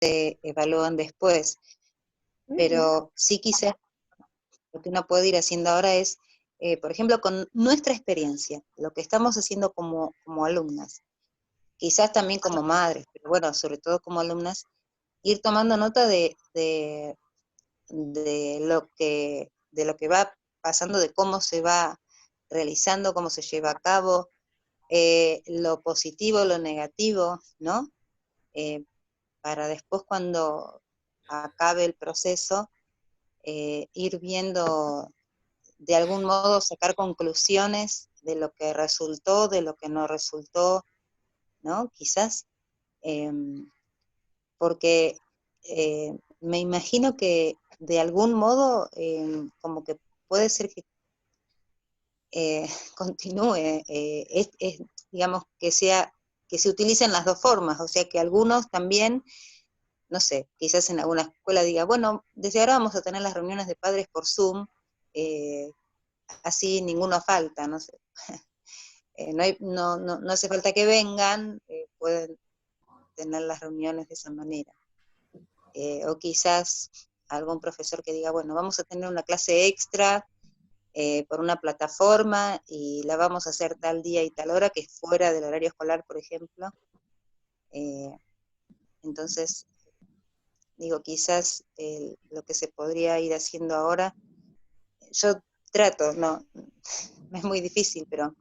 se evalúan después. Pero sí quizás lo que uno puede ir haciendo ahora es, por ejemplo, con nuestra experiencia, lo que estamos haciendo como alumnas, quizás también como madres, pero bueno, sobre todo como alumnas, ir tomando nota de lo que va pasando, de cómo se va realizando, cómo se lleva a cabo, lo positivo, lo negativo, ¿no? Para después cuando acabe el proceso, ir viendo, de algún modo sacar conclusiones de lo que resultó, de lo que no resultó, ¿no? Quizás, porque me imagino que de algún modo, como que puede ser que continúe, digamos, que se utilicen las dos formas, o sea, que algunos también, no sé, quizás en alguna escuela diga, bueno, desde ahora vamos a tener las reuniones de padres por Zoom, así ninguno falta, no sé. No hace falta que vengan, pueden tener las reuniones de esa manera. O quizás algún profesor que diga, bueno, vamos a tener una clase extra por una plataforma y la vamos a hacer tal día y tal hora, que es fuera del horario escolar, por ejemplo. Entonces, digo, quizás lo que se podría ir haciendo ahora, yo trato, no, es muy difícil, pero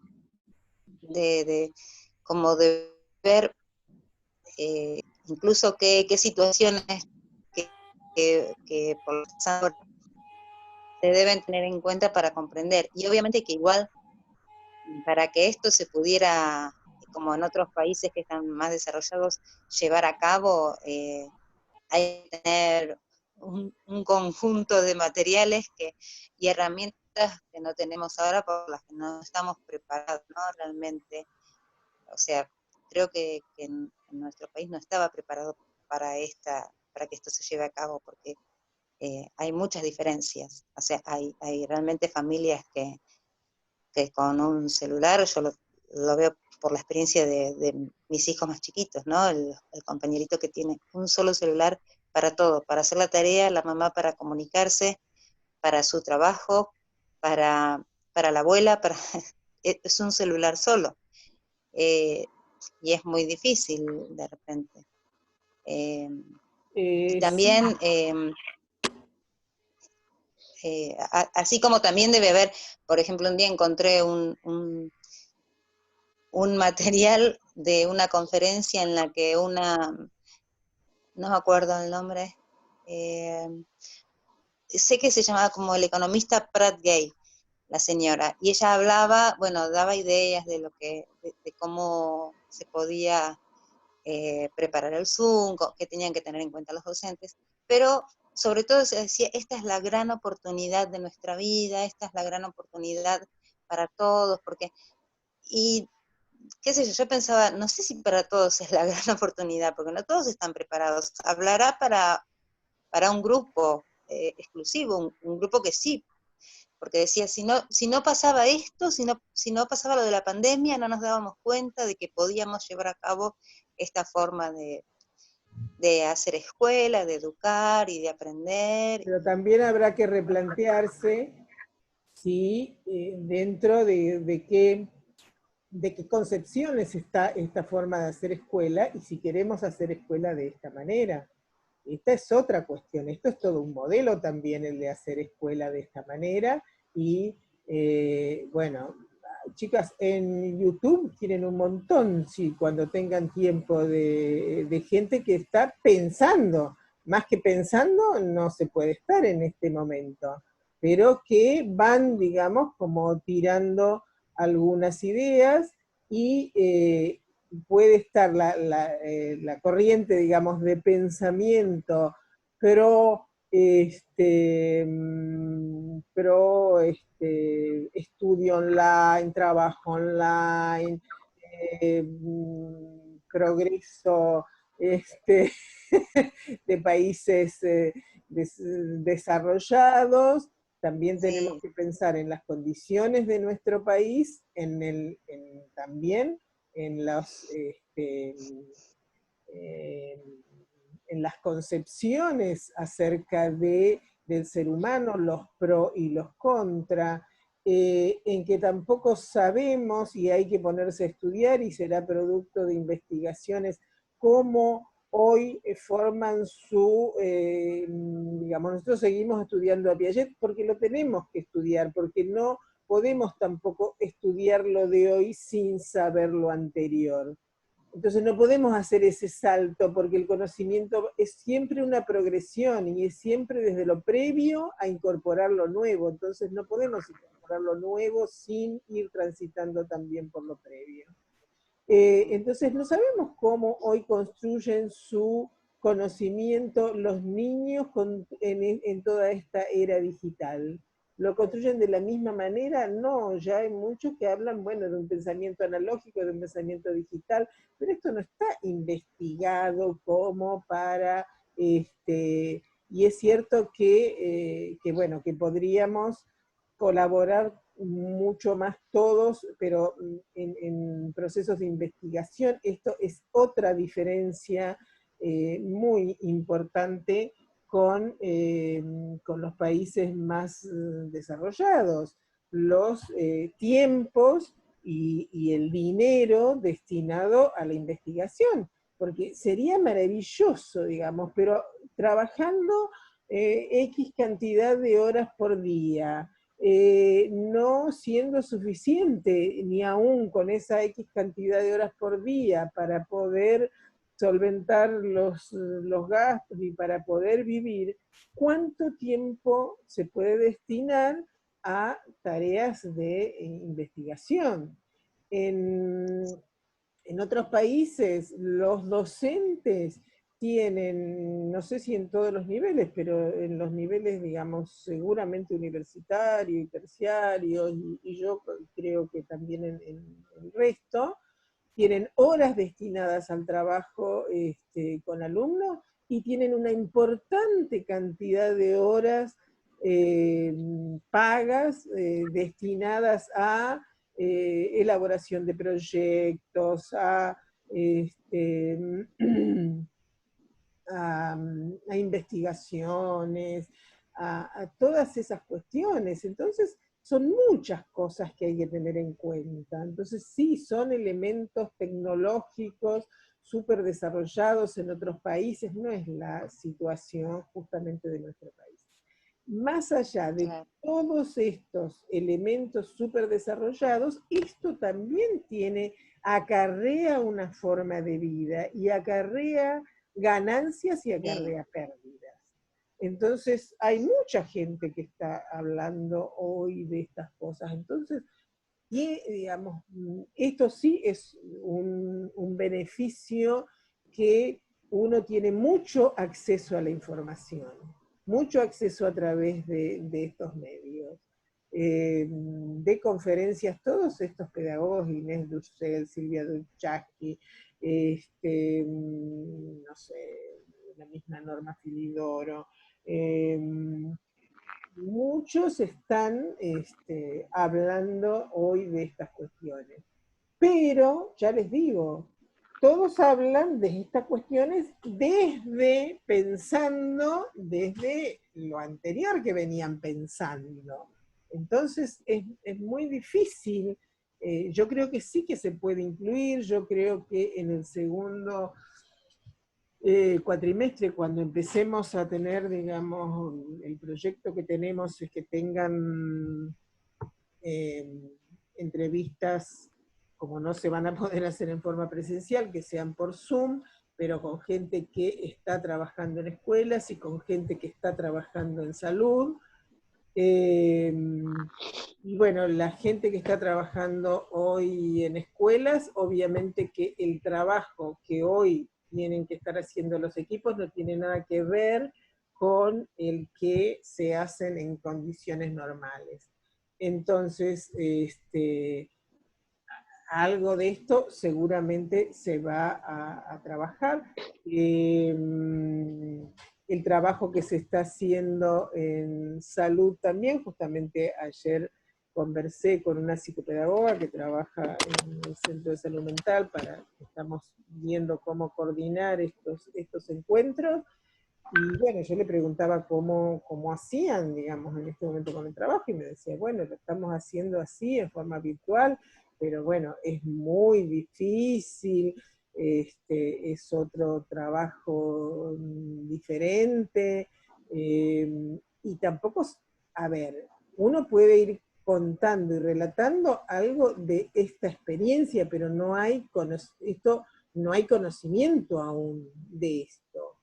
como de ver incluso qué situaciones que por ahora se deben tener en cuenta para comprender. Y obviamente que igual, para que esto se pudiera, como en otros países que están más desarrollados, llevar a cabo, hay que tener un conjunto de materiales y herramientas que no tenemos ahora, por las que no estamos preparados, ¿no? Realmente. O sea, creo que en nuestro país no estaba preparado para que esto se lleve a cabo, porque hay muchas diferencias. O sea, hay realmente familias que con un celular, yo lo veo por la experiencia de mis hijos más chiquitos, ¿no? El compañerito que tiene un solo celular para todo, para hacer la tarea, la mamá para comunicarse, para su trabajo, para la abuela, es un celular solo. Y es muy difícil de repente. Y Sí. también, así como también debe haber, por ejemplo, un día encontré un material de una conferencia en la que no me acuerdo el nombre, sé que se llamaba como el economista Pratt Gay, la señora, y ella hablaba, bueno, daba ideas de cómo se podía preparar el Zoom, que tenían que tener en cuenta los docentes, pero sobre todo se decía, esta es la gran oportunidad de nuestra vida, esta es la gran oportunidad para todos, y qué sé yo pensaba, no sé si para todos es la gran oportunidad, porque no todos están preparados, hablará para un grupo exclusivo, un grupo que sí, porque decía, si no pasaba esto, si no pasaba lo de la pandemia, no nos dábamos cuenta de que podíamos llevar a cabo esta forma de hacer escuela, de educar y de aprender. Pero también habrá que replantearse si dentro de qué concepciones está esta forma de hacer escuela y si queremos hacer escuela de esta manera. Esta es otra cuestión, esto es todo un modelo también el de hacer escuela de esta manera y bueno, chicas, en YouTube tienen un montón, sí, cuando tengan tiempo de gente que está pensando, más que pensando no se puede estar en este momento, pero que van, digamos, como tirando algunas ideas y puede estar la corriente, digamos, de pensamiento pro, estudio online, trabajo online, progreso de países desarrollados. También tenemos Sí, que pensar en las condiciones de nuestro país, también en los, en las concepciones acerca del ser humano, los pro y los contra, en que tampoco sabemos, y hay que ponerse a estudiar, y será producto de investigaciones, cómo hoy forman su, digamos, nosotros seguimos estudiando a Piaget porque lo tenemos que estudiar, porque no podemos tampoco estudiar lo de hoy sin saber lo anterior. Entonces no podemos hacer ese salto porque el conocimiento es siempre una progresión y es siempre desde lo previo a incorporar lo nuevo. Entonces no podemos incorporar lo nuevo sin ir transitando también por lo previo. Entonces no sabemos cómo hoy construyen su conocimiento los niños en toda esta era digital. ¿Lo construyen de la misma manera? No, ya hay muchos que hablan, bueno, de un pensamiento analógico, de un pensamiento digital, pero esto no está investigado como para, y es cierto bueno, que podríamos colaborar mucho más todos, pero en procesos de investigación. Esto es otra diferencia muy importante con los países más desarrollados. Los tiempos y el dinero destinado a la investigación, porque sería maravilloso, digamos, pero trabajando X cantidad de horas por día, no siendo suficiente ni aún con esa X cantidad de horas por día para poder solventar los gastos y para poder vivir, ¿cuánto tiempo se puede destinar a tareas de investigación? En otros países, los docentes tienen, no sé si en todos los niveles, pero en los niveles, digamos, seguramente universitario y terciario, y yo creo que también en el resto, tienen horas destinadas al trabajo con alumnos y tienen una importante cantidad de horas pagas destinadas a elaboración de proyectos, este, a investigaciones, a todas esas cuestiones. Entonces, son muchas cosas que hay que tener en cuenta. Entonces, sí, son elementos tecnológicos súper desarrollados en otros países, no es la situación justamente de nuestro país. Más allá de todos estos elementos súper desarrollados, esto también acarrea una forma de vida y acarrea ganancias y acarrea pérdidas. Entonces, hay mucha gente que está hablando hoy de estas cosas. Entonces, digamos, esto sí es un beneficio que uno tiene mucho acceso a la información, mucho acceso a través de estos medios. De conferencias, todos estos pedagogos, Inés Dussel, Silvia Duchaschi, no sé, la misma Norma Filidoro, muchos están hablando hoy de estas cuestiones. Pero, ya les digo, todos hablan de estas cuestiones pensando desde lo anterior que venían pensando. Entonces es muy difícil. Yo creo que sí que se puede incluir, yo creo que en el segundo cuatrimestre, cuando empecemos a tener, digamos, el proyecto que tenemos es que tengan entrevistas, como no se van a poder hacer en forma presencial, que sean por Zoom, pero con gente que está trabajando en escuelas y con gente que está trabajando en salud. Y bueno, la gente que está trabajando hoy en escuelas, obviamente que el trabajo que hoy tienen que estar haciendo los equipos no tiene nada que ver con el que se hacen en condiciones normales. Entonces, algo de esto seguramente se va a trabajar. El trabajo que se está haciendo en salud también, justamente ayer conversé con una psicopedagoga que trabaja en el Centro de Salud Mental, estamos viendo cómo coordinar estos encuentros, y bueno, yo le preguntaba cómo hacían, digamos, en este momento con el trabajo, y me decía, bueno, lo estamos haciendo así, en forma virtual, pero bueno, es muy difícil, es otro trabajo diferente, y tampoco, a ver, uno puede ir contando y relatando algo de esta experiencia, pero no hay conocimiento aún de esto.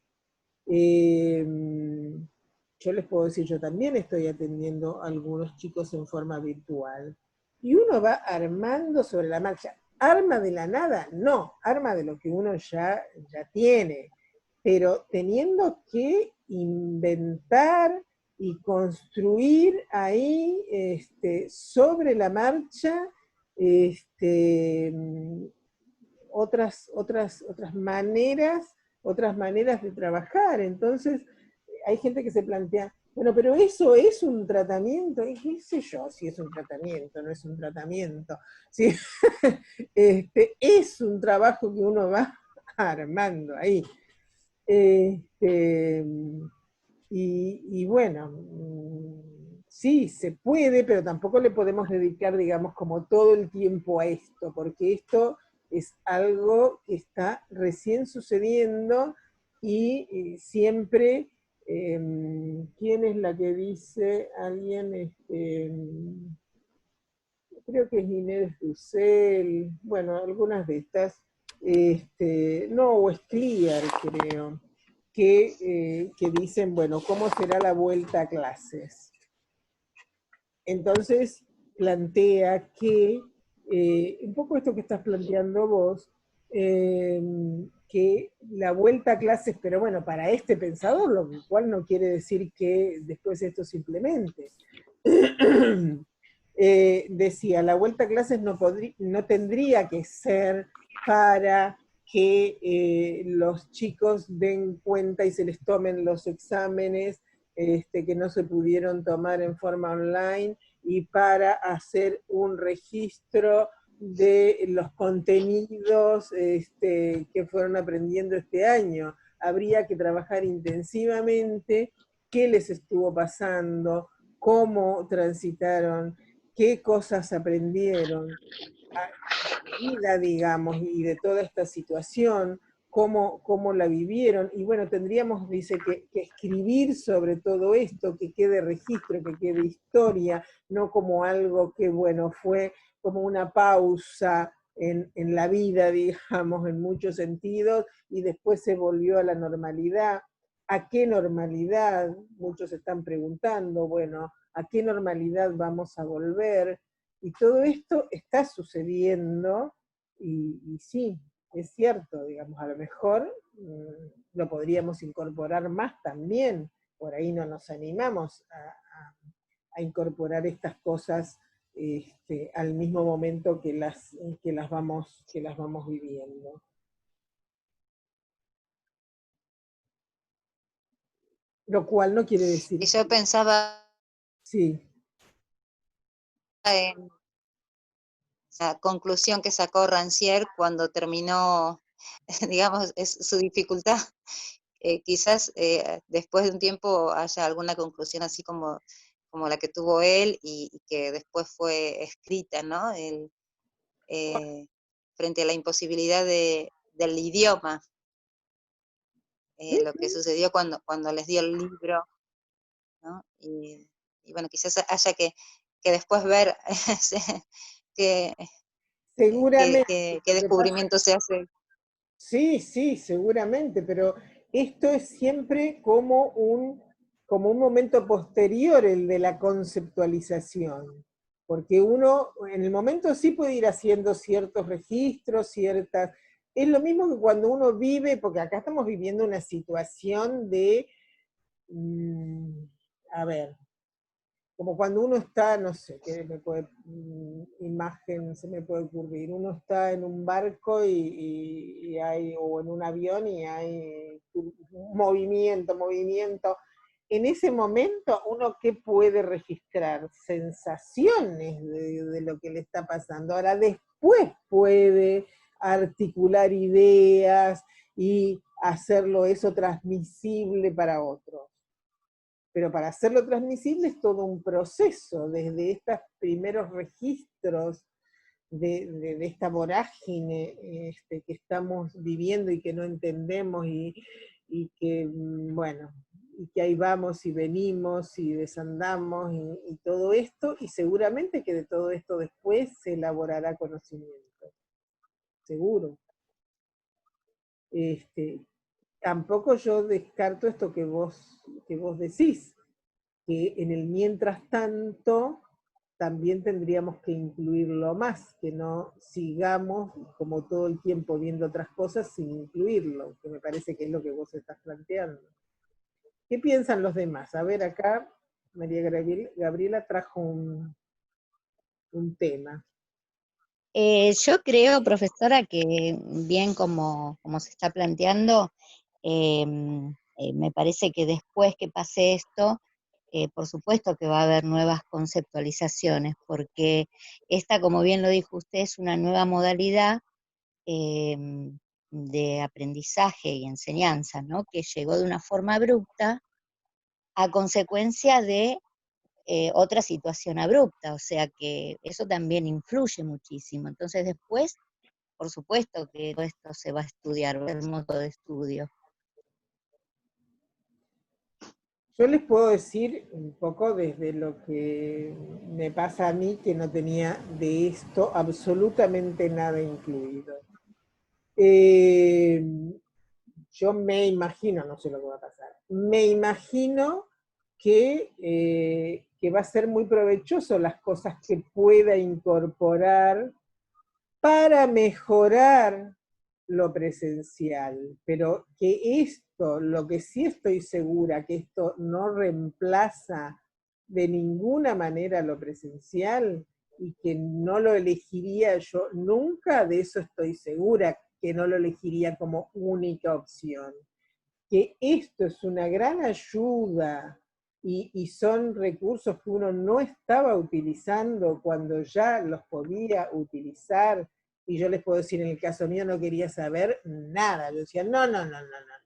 Yo les puedo decir, yo también estoy atendiendo a algunos chicos en forma virtual. Y uno va armando sobre la marcha. ¿Arma de la nada? No, arma de lo que uno ya tiene. Pero teniendo que inventar y construir ahí sobre la marcha otras maneras de trabajar. Entonces, hay gente que se plantea, bueno, pero eso es un tratamiento, y qué sé yo si es un tratamiento, no es un tratamiento. ¿Sí? Es un trabajo que uno va armando ahí. Y bueno, sí, se puede, pero tampoco le podemos dedicar, digamos, como todo el tiempo a esto, porque esto es algo que está recién sucediendo y siempre, ¿quién es la que dice? Alguien, creo que es Inés Dussel, bueno, algunas de estas, no, o es Clear, creo, que dicen, bueno, ¿cómo será la vuelta a clases? Entonces plantea que, un poco esto que estás planteando vos, que la vuelta a clases, pero bueno, para este pensador, lo cual no quiere decir que después esto se implemente. Decía, la vuelta a clases no tendría que ser para que los chicos den cuenta y se les tomen los exámenes que no se pudieron tomar en forma online, y para hacer un registro de los contenidos que fueron aprendiendo este año. Habría que trabajar intensivamente qué les estuvo pasando, cómo transitaron, qué cosas aprendieron de vida, digamos, y de toda esta situación, cómo la vivieron. Y bueno, tendríamos, dice, que escribir sobre todo esto, que quede registro, que quede historia, no como algo que, bueno, fue como una pausa en la vida, digamos, en muchos sentidos, y después se volvió a la normalidad. ¿A qué normalidad? Muchos están preguntando, bueno, ¿a qué normalidad vamos a volver? Y todo esto está sucediendo, y sí, es cierto, digamos, a lo mejor lo podríamos incorporar más también, por ahí no nos animamos a incorporar estas cosas al mismo momento que las vamos viviendo. Lo cual no quiere decir... Y yo pensaba Sí. en la conclusión que sacó Rancière cuando terminó, digamos, su dificultad. Quizás después de un tiempo haya alguna conclusión así como la que tuvo él y que después fue escrita, ¿no? Frente a la imposibilidad del idioma, lo que sucedió cuando les dio el libro, ¿no? Y bueno, quizás haya que después ver qué Seguramente. descubrimiento se hace. Sí, sí, seguramente, pero esto es siempre como un momento posterior, el de la conceptualización, porque uno en el momento sí puede ir haciendo ciertos registros, Es lo mismo que cuando uno vive, porque acá estamos viviendo una situación de, a ver, como cuando uno está, no sé, imagen se me puede ocurrir, uno está en un barco o en un avión y hay movimiento, en ese momento uno qué puede registrar, sensaciones de lo que le está pasando. Ahora después puede articular ideas y hacerlo eso transmisible para otros. Pero para hacerlo transmisible es todo un proceso, desde estos primeros registros de esta vorágine que estamos viviendo y que no entendemos y que, bueno, y que ahí vamos y venimos y desandamos y todo esto, y seguramente que de todo esto después se elaborará conocimiento, seguro. Tampoco yo descarto esto que vos decís, que en el mientras tanto también tendríamos que incluirlo más, que no sigamos como todo el tiempo viendo otras cosas sin incluirlo, que me parece que es lo que vos estás planteando. ¿Qué piensan los demás? A ver, acá María Gabriela trajo un tema. Yo creo, profesora, que bien como se está planteando, me parece que después que pase esto, por supuesto que va a haber nuevas conceptualizaciones, porque esta, como bien lo dijo usted, es una nueva modalidad de aprendizaje y enseñanza, ¿no? Que llegó de una forma abrupta a consecuencia de otra situación abrupta, o sea que eso también influye muchísimo. Entonces después, por supuesto que todo esto se va a estudiar, va a ser un modo de estudio. Yo les puedo decir un poco desde lo que me pasa a mí, que no tenía de esto absolutamente nada incluido. Eh, yo me imagino, no sé lo que va a pasar, me imagino que va a ser muy provechoso las cosas que pueda incorporar para mejorar lo presencial, pero que esto, lo que sí estoy segura, que esto no reemplaza de ninguna manera lo presencial y que no lo elegiría yo nunca, de eso estoy segura, que no lo elegiría como única opción. Que esto es una gran ayuda y son recursos que uno no estaba utilizando cuando ya los podía utilizar, y yo les puedo decir, en el caso mío no quería saber nada, yo decía, no, no, no, no, no.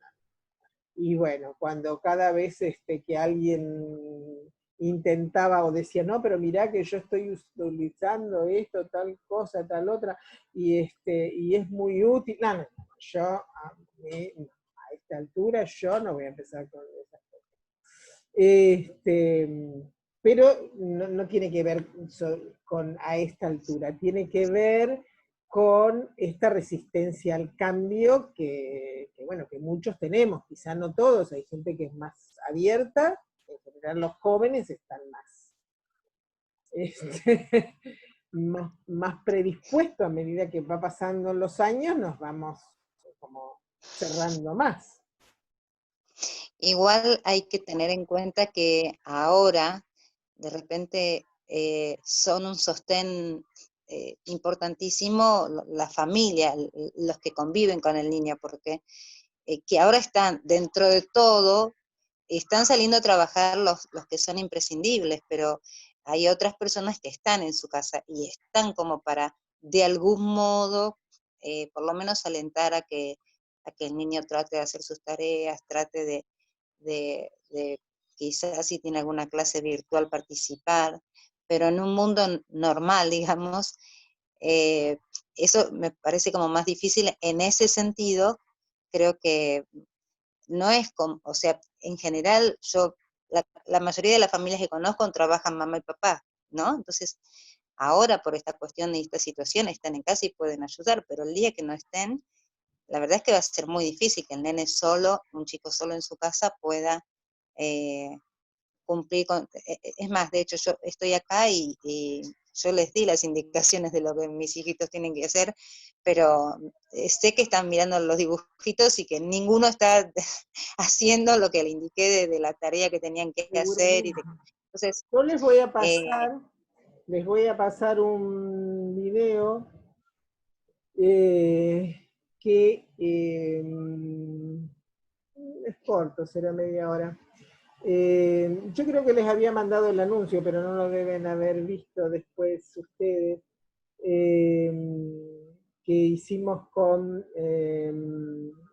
Y bueno, cuando cada vez que alguien intentaba o decía, no, pero mirá que yo estoy utilizando esto, tal cosa, tal otra, y es muy útil, no, no, no, yo a esta altura yo no voy a empezar con esas cosas. Pero no tiene que ver con a esta altura, tiene que ver con esta resistencia al cambio bueno, que muchos tenemos, quizá no todos, hay gente que es más abierta, en general los jóvenes están más predispuestos, a medida que va pasando los años, nos vamos como cerrando más. Igual hay que tener en cuenta que ahora, de repente, son un sostén importantísimo la familia, los que conviven con el niño, porque que ahora están dentro de todo, están saliendo a trabajar los que son imprescindibles, pero hay otras personas que están en su casa y están como para, de algún modo, por lo menos alentar a que el niño trate de hacer sus tareas, trate de quizás si tiene alguna clase virtual participar, pero en un mundo normal, digamos, eh, eso me parece como más difícil en ese sentido. Creo que no es como, o sea, en general la mayoría de las familias que conozco trabajan mamá y papá, ¿no? Entonces, ahora por esta cuestión de esta situación están en casa y pueden ayudar, pero el día que no estén, la verdad es que va a ser muy difícil que el nene solo, un chico solo en su casa pueda eh, cumplir con, es más, de hecho yo estoy acá y yo les di las indicaciones de lo que mis hijitos tienen que hacer, pero sé que están mirando los dibujitos y que ninguno está haciendo lo que le indiqué de la tarea que tenían que hacer. Entonces, yo les voy a pasar un video que es corto, será media hora, Yo creo que les había mandado el anuncio, pero no lo deben haber visto después ustedes, eh, que hicimos con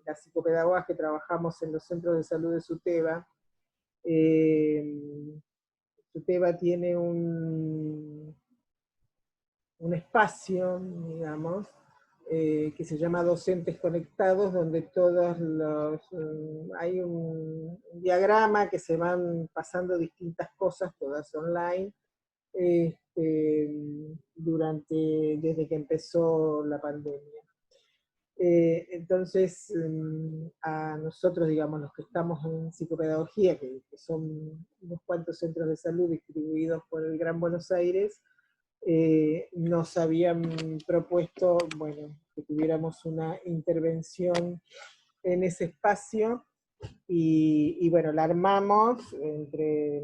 las psicopedagogas que trabajamos en los centros de salud de SUTEBA. SUTEBA tiene un espacio, digamos, que se llama Docentes Conectados, donde hay un diagrama que se van pasando distintas cosas, todas online, este, desde que empezó la pandemia. Entonces, a nosotros, digamos, los que estamos en psicopedagogía, que son unos cuantos centros de salud distribuidos por el Gran Buenos Aires, nos habían propuesto, bueno, que tuviéramos una intervención en ese espacio, y bueno, la armamos entre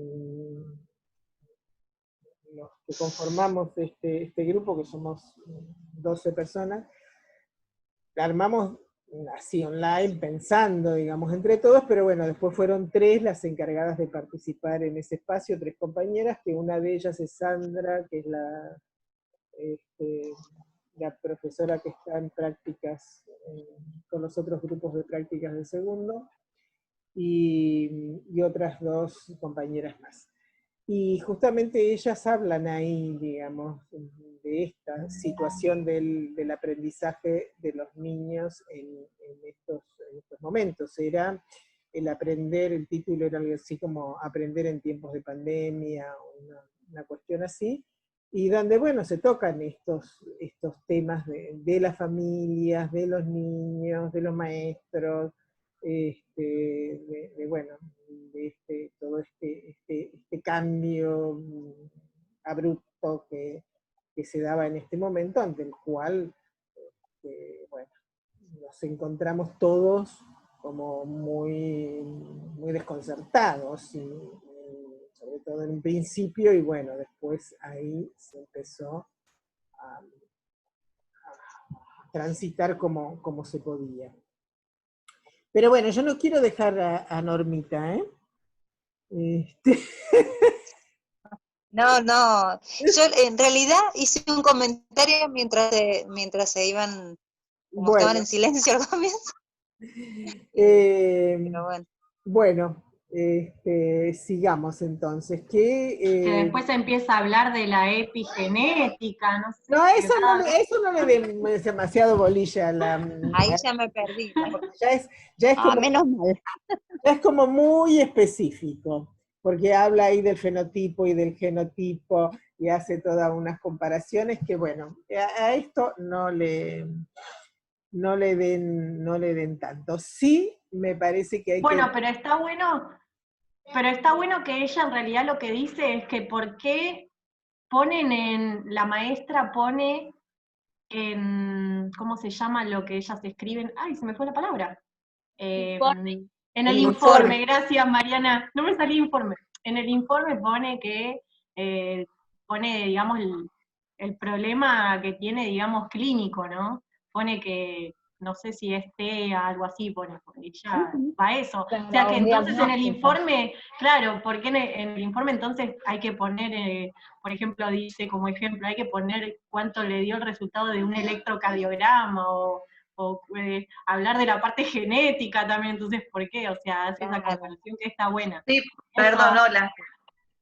los que conformamos este grupo, que somos 12 personas. La armamos así online, pensando, digamos, entre todos, pero bueno, después fueron 3 las encargadas de participar en ese espacio, 3 compañeras, que una de ellas es Sandra, que es la profesora que está en prácticas con los otros grupos de prácticas del segundo, y otras 2 compañeras más. Y justamente ellas hablan ahí, digamos, de esta situación del aprendizaje de los niños en estos momentos. Era el aprender, el título era algo así como aprender en tiempos de pandemia, una cuestión así, y donde, bueno, se tocan estos temas de las familias, de los niños, de los maestros, bueno, de todo este cambio abrupto que se daba en este momento, ante el cual, bueno, nos encontramos todos como muy desconcertados, sobre todo en un principio, y bueno, después ahí se empezó a transitar como se podía. Pero bueno, yo no quiero dejar a Normita, ¿eh? No, no. Yo en realidad hice un comentario mientras se iban, como estaban Bueno, en silencio al comienzo. eh, Pero bueno. bueno, sigamos entonces. Que después se empieza a hablar de la epigenética, no sé. No, eso no le den demasiado bolilla Ahí ya me perdí. porque ya es Ah, como menos mal. es como muy específico, porque habla ahí del fenotipo y del genotipo, y hace todas unas comparaciones que, bueno, a esto no le den tanto. Sí, me parece que hay que... Bueno, pero está bueno que ella en realidad lo que dice es que por qué la maestra pone en, ¿cómo se llama lo que ellas escriben? Ay, se me fue la palabra. Informe. En el El informe, informe. gracias Mariana, no me salía informe. En el informe pone que, pone, digamos, el problema que tiene, digamos, clínico, ¿no? Pone que, no sé si es TEA, algo así, pone, y ya va eso. O sea Claro, que un entonces en el diagnóstico. informe, claro, porque en el informe entonces hay que poner, por ejemplo, dice como ejemplo, hay que poner cuánto le dio el resultado de un electrocardiograma, o hablar de la parte genética también, entonces, ¿por qué? O sea, hace esa Claro. comparación que está buena. Sí, perdón, Eso, hola.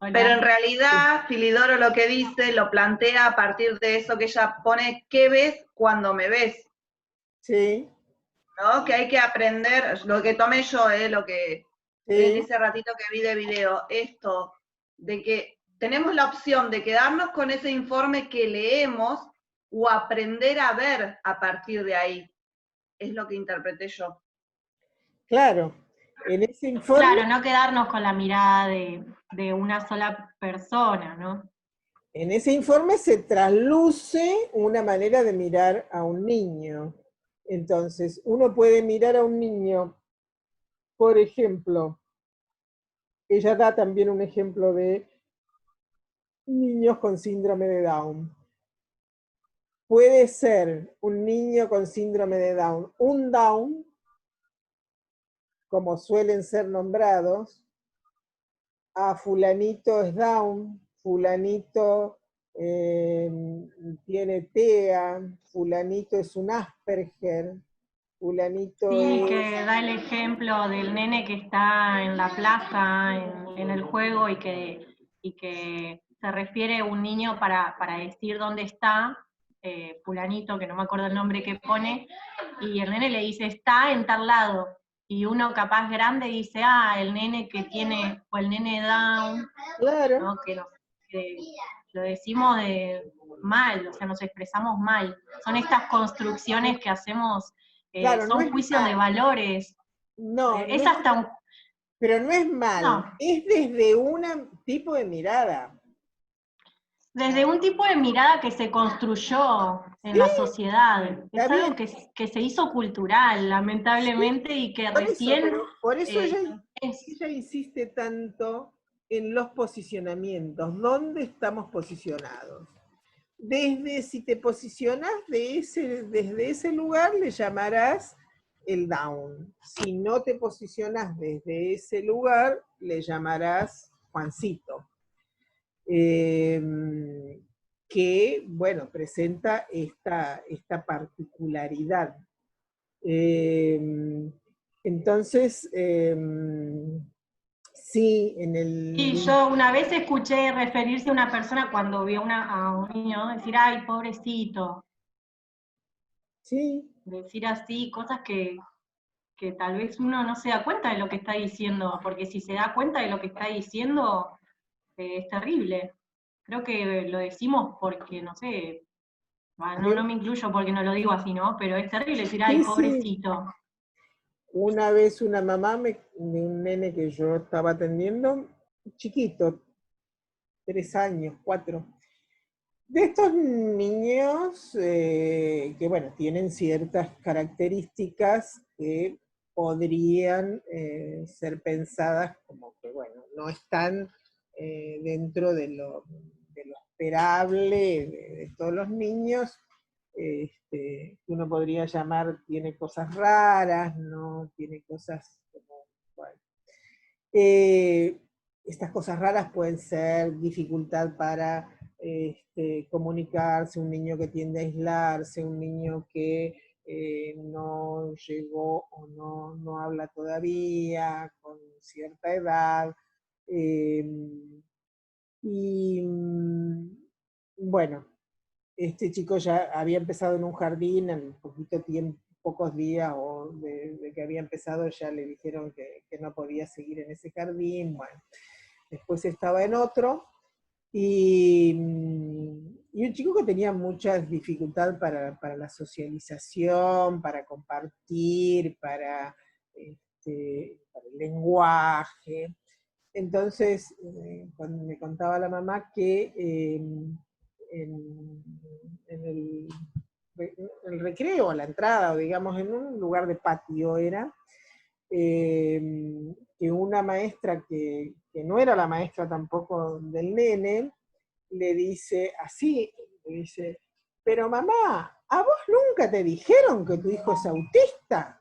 Pero en hola. realidad, Filidoro lo que dice, lo plantea a partir de eso que ella pone, ¿qué ves cuando me ves? Sí, ¿No? Que hay que aprender, lo que tomé yo, lo que en sí. ese ratito que vi de video, esto, de que tenemos la opción de quedarnos con ese informe que leemos o aprender a ver a partir de ahí. Es lo que interpreté yo. Claro, en ese informe, Claro, no quedarnos con la mirada de una sola persona, ¿no? en ese informe se trasluce una manera de mirar a un niño. Entonces, uno puede mirar a un niño, por ejemplo, ella da también un ejemplo de niños con síndrome de Down. Puede ser un niño con síndrome de Down, un Down, como suelen ser nombrados, fulanito es Down, fulanito tiene TEA, fulanito es un Asperger, fulanito Sí, es... que da el ejemplo del nene que está en la plaza, en el juego, y que se refiere a un niño para decir dónde está, fulanito, que no me acuerdo el nombre que pone, y el nene le dice, está en tal lado, y uno capaz grande dice, el nene que tiene, o el nene Down, Claro. ¿no? Que lo decimos mal, o sea, nos expresamos mal. Son estas construcciones que hacemos, Claro, no son es juicios de mal. valores. No, Es hasta un... pero no es mal, No, es desde un tipo de mirada. desde un tipo de mirada que se construyó en Sí, la sociedad. está Es algo bien, que se hizo cultural, sí, lamentablemente, y que por eso, recién pero por eso es... ella insiste tanto en los posicionamientos, ¿dónde estamos posicionados? Desde si te posicionas desde ese lugar, le llamarás el down. Si no te posicionas desde ese lugar, le llamarás Juancito. Que, bueno, presenta esta particularidad. Entonces, sí, en Y el... yo una vez escuché referirse a una persona cuando vio a un niño decir, ay, pobrecito, Sí, decir así, cosas que tal vez uno no se da cuenta de lo que está diciendo, porque si se da cuenta de lo que está diciendo, es terrible. Creo que lo decimos porque, no sé, no me incluyo porque no lo digo así, ¿no? Pero es terrible decir, ay, sí, sí. pobrecito. Una vez una mamá de un nene que yo estaba atendiendo, chiquito, 3 años, 4, de estos niños que, bueno, tienen ciertas características que podrían ser pensadas como que, bueno, no están dentro de lo esperable de todos los niños, que uno podría llamar, tiene cosas raras, no tiene cosas como, bueno. Estas cosas raras pueden ser dificultad para comunicarse, un niño que tiende a aislarse, un niño que no llegó o no habla todavía, con cierta edad. eh, y bueno, este chico ya había empezado en un jardín, en poquito tiempo, pocos días o de que había empezado ya le dijeron que no podía seguir en ese jardín. Bueno, después estaba en otro, y un chico que tenía mucha dificultad para la socialización, para compartir, para el lenguaje. Entonces, cuando me contaba la mamá que en, en el recreo, a la entrada, o digamos, en un lugar de patio era, que una maestra que no era la maestra tampoco del nene, le dice así, le dice, pero mamá, ¿a vos nunca te dijeron que tu hijo es autista?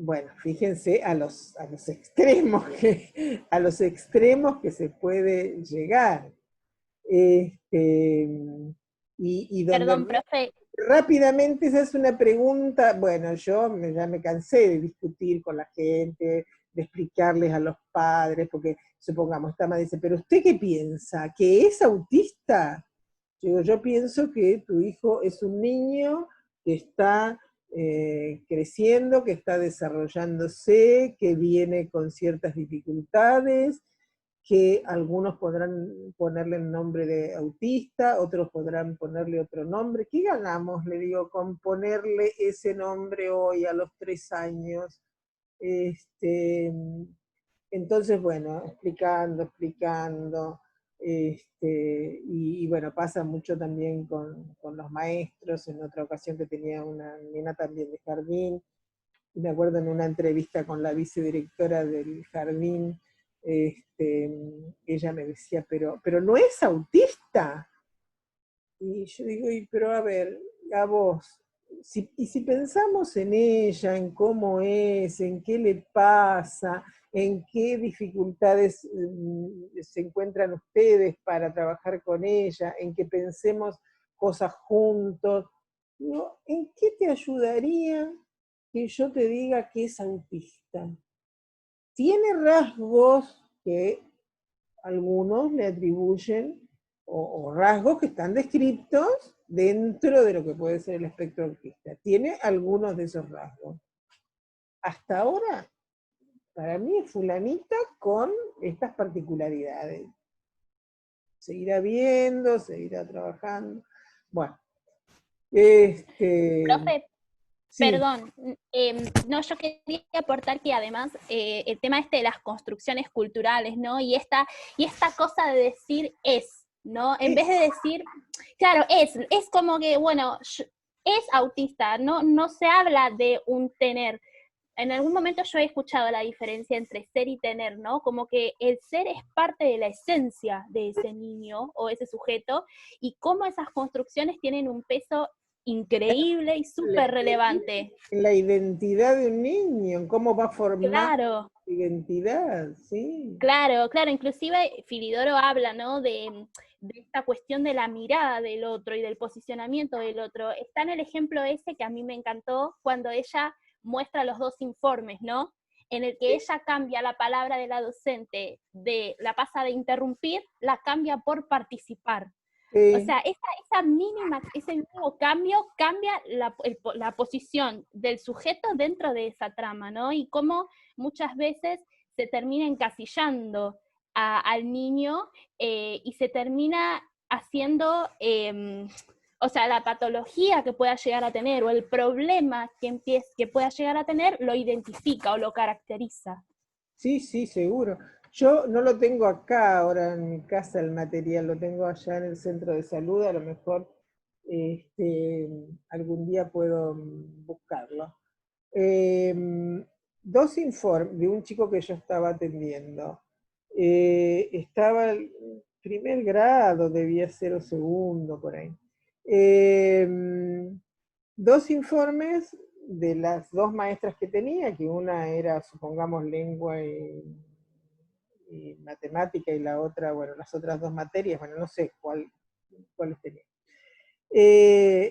Bueno, fíjense a los extremos que se puede llegar. Y Perdón, donde profe, rápidamente esa es una pregunta, bueno, ya me cansé de discutir con la gente, de explicarles a los padres, porque supongamos, esta madre dice, pero ¿usted qué piensa? ¿Que es autista? Yo pienso que tu hijo es un niño que está creciendo, que está desarrollándose, que viene con ciertas dificultades, que algunos podrán ponerle el nombre de autista, otros podrán ponerle otro nombre. ¿Qué ganamos, le digo, con ponerle ese nombre hoy a los 3 años? Entonces, bueno, explicando, y bueno, pasa mucho también con los maestros. En otra ocasión que tenía una nena también de jardín, y me acuerdo en una entrevista con la vicedirectora del jardín, ella me decía, pero no es autista. Y yo digo, pero a ver, a vos, y si pensamos en ella, en cómo es, en qué le pasa, en qué dificultades se encuentran ustedes para trabajar con ella, en que pensemos cosas juntos, digo, ¿en qué te ayudaría que yo te diga que es autista? Tiene rasgos que algunos le atribuyen, o rasgos que están descritos dentro de lo que puede ser el espectro autista. Tiene algunos de esos rasgos. Hasta ahora, para mí es fulanita con estas particularidades. Seguirá viendo, seguirá trabajando. Bueno, Profe, sí. perdón, no, yo quería aportar que además el tema de las construcciones culturales, ¿no? Y esta cosa de decir es, ¿no? En vez de decir, claro, es como que, bueno, es autista, no se habla de un tener. En algún momento yo he escuchado la diferencia entre ser y tener, ¿no? Como que el ser es parte de la esencia de ese niño o ese sujeto, y cómo esas construcciones tienen un peso increíble y súper relevante. La identidad de un niño, en cómo va a formar Claro, su identidad, sí. claro, inclusive Filidoro habla, ¿no? De esta cuestión de la mirada del otro y del posicionamiento del otro. Está en el ejemplo ese que a mí me encantó, cuando ella muestra los dos informes, ¿no? En el que ella cambia la palabra de la docente, la pasa de interrumpir, la cambia por participar. O sea, ese mínimo cambio cambia la posición del sujeto dentro de esa trama, ¿no? Y cómo muchas veces se termina encasillando al niño y se termina haciendo, o sea, la patología que pueda llegar a tener o el problema que pueda llegar a tener lo identifica o lo caracteriza. Sí, sí, seguro. Yo no lo tengo acá ahora en mi casa el material, lo tengo allá en el centro de salud, a lo mejor algún día puedo buscarlo. Dos informes de un chico que yo estaba atendiendo. Estaba el primer grado, debía ser o segundo, por ahí. Dos informes de las dos maestras que tenía, que una era, supongamos, lengua y matemática, y la otra, bueno, las otras dos materias, bueno, no sé cuáles tenía.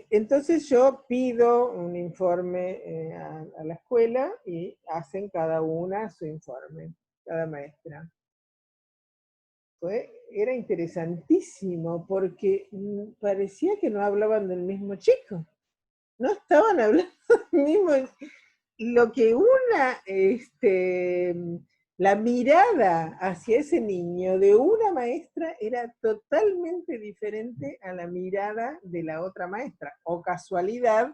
Entonces yo pido un informe a la escuela y hacen cada una su informe, cada maestra. Era interesantísimo porque parecía que no hablaban del mismo chico. No estaban hablando del mismo. Lo que la mirada hacia ese niño de una maestra era totalmente diferente a la mirada de la otra maestra. O casualidad,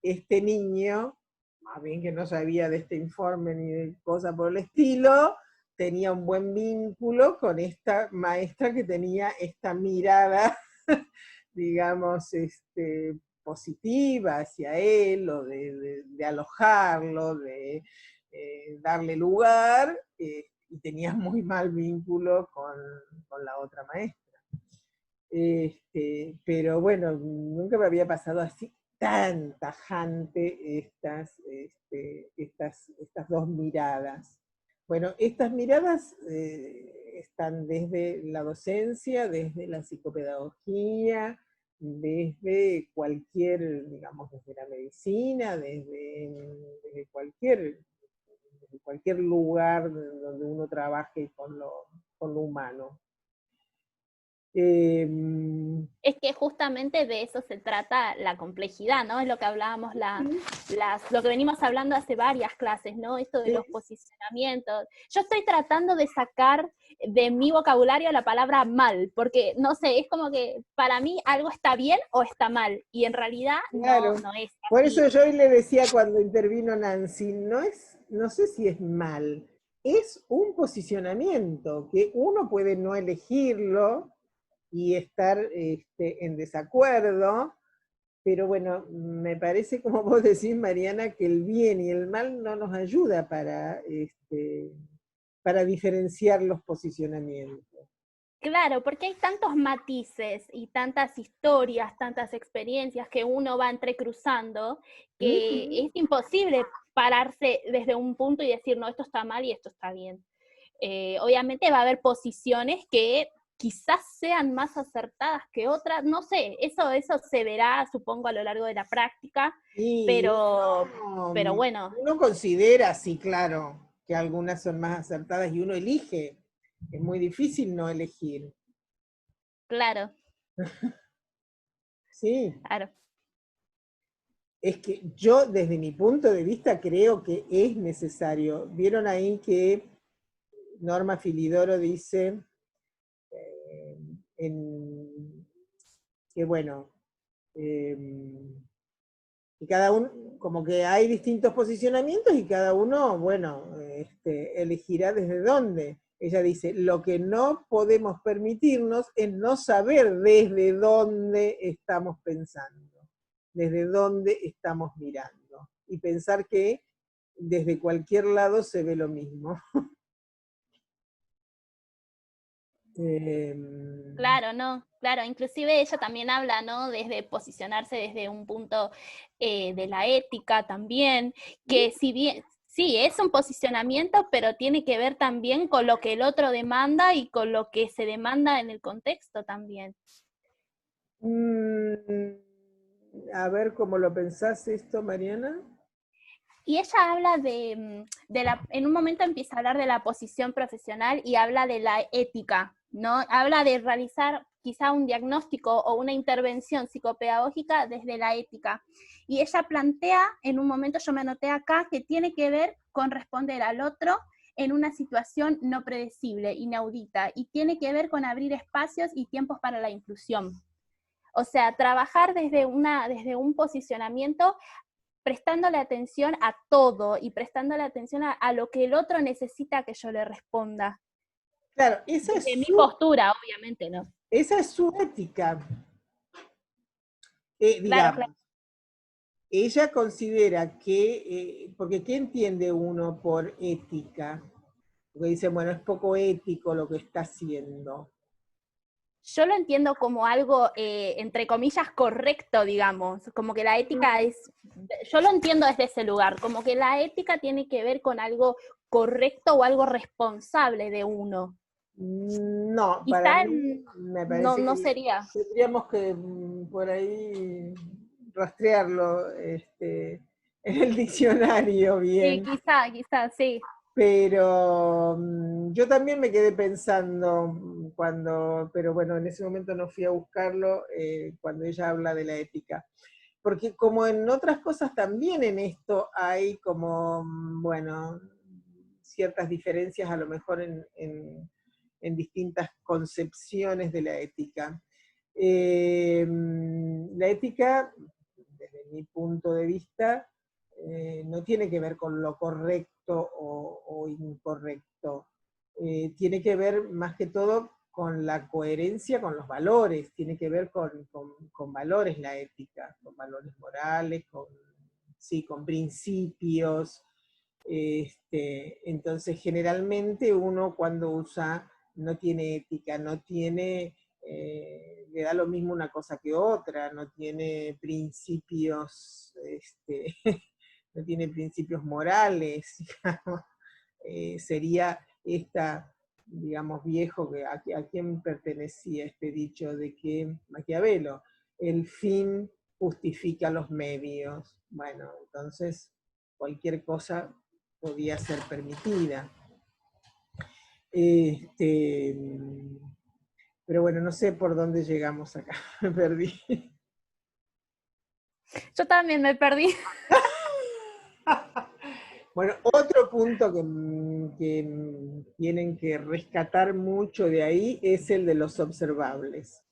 este niño, más bien que no sabía de este informe ni de cosa por el estilo, tenía un buen vínculo con esta maestra que tenía esta mirada, digamos, positiva hacia él, o de alojarlo, de darle lugar, y tenía muy mal vínculo con la otra maestra. Pero bueno, nunca me había pasado así tan tajante estas dos miradas. Bueno, estas miradas están desde la docencia, desde la psicopedagogía, desde cualquier, digamos, desde la medicina, desde cualquier lugar donde uno trabaje con lo humano. Es que justamente de eso se trata la complejidad, ¿no? Es lo que hablábamos, lo que venimos hablando hace varias clases, ¿no? Esto de los posicionamientos. Yo estoy tratando de sacar de mi vocabulario la palabra mal, porque, no sé, es como que para mí algo está bien o está mal, y en realidad claro, no es así. Por eso yo le decía cuando intervino Nancy, no sé si es mal, es un posicionamiento, que uno puede no elegirlo y estar en desacuerdo, pero bueno, me parece, como vos decís, Mariana, que el bien y el mal no nos ayuda para diferenciar los posicionamientos. Claro, porque hay tantos matices y tantas historias, tantas experiencias que uno va entrecruzando, que es imposible pararse desde un punto y decir, no, esto está mal y esto está bien. Obviamente va a haber posiciones que quizás sean más acertadas que otras, no sé, eso se verá, supongo, a lo largo de la práctica, Y pero, uno, pero bueno, uno considera, sí, claro, que algunas son más acertadas y uno elige. Es muy difícil no elegir. claro, Sí, claro. es que yo desde mi punto de vista creo que es necesario. Vieron ahí que Norma Filidoro dice que bueno, eh, y cada uno, como que hay distintos posicionamientos y cada uno, bueno, elegirá desde dónde. Ella dice, lo que no podemos permitirnos es no saber desde dónde estamos pensando, desde dónde estamos mirando, y pensar que desde cualquier lado se ve lo mismo. Claro, no, claro, inclusive ella también habla, ¿no? Desde posicionarse desde un punto de la ética también, que si bien, sí, es un posicionamiento, pero tiene que ver también con lo que el otro demanda y con lo que se demanda en el contexto también. A ver cómo lo pensás esto, Mariana. Y ella habla en un momento empieza a hablar de la posición profesional y habla de la ética, ¿no? Habla de realizar quizá un diagnóstico o una intervención psicopedagógica desde la ética. Y ella plantea, en un momento yo me anoté acá, que tiene que ver con responder al otro en una situación no predecible, inaudita, y tiene que ver con abrir espacios y tiempos para la inclusión. O sea, trabajar desde un posicionamiento prestándole atención a todo y prestándole atención a lo que el otro necesita que yo le responda. Claro, Desde mi postura, obviamente, ¿no? esa es su ética, Claro, digamos. claro. Ella considera que, porque ¿qué entiende uno por ética? Porque dice, bueno, es poco ético lo que está haciendo. Yo lo entiendo como algo, entre comillas, correcto, digamos, como que la ética yo lo entiendo desde ese lugar, como que la ética tiene que ver con algo correcto o algo responsable de uno. No, para Quizá mí me no, parece no que sería. tendríamos que por ahí rastrearlo en el diccionario Sí, bien. quizá, sí. Pero yo también me quedé pensando pero bueno, en ese momento no fui a buscarlo cuando ella habla de la ética. Porque como en otras cosas también en esto hay como, bueno, ciertas diferencias a lo mejor en distintas concepciones de la ética. La ética, desde mi punto de vista, no tiene que ver con lo correcto o incorrecto. Tiene que ver más que todo con la coherencia con los valores, tiene que ver con valores la ética, con valores morales, sí, con principios. Entonces, generalmente uno cuando usa no tiene ética, no tiene, le da lo mismo una cosa que otra, no tiene principios, no tiene principios morales, digamos. Sería digamos, viejo, a quién pertenecía este dicho de que Maquiavelo, el fin justifica los medios. Bueno, entonces cualquier cosa podía ser permitida. Pero bueno, no sé por dónde llegamos acá, me perdí. Yo también me perdí. Bueno, otro punto que tienen que rescatar mucho de ahí es el de los observables.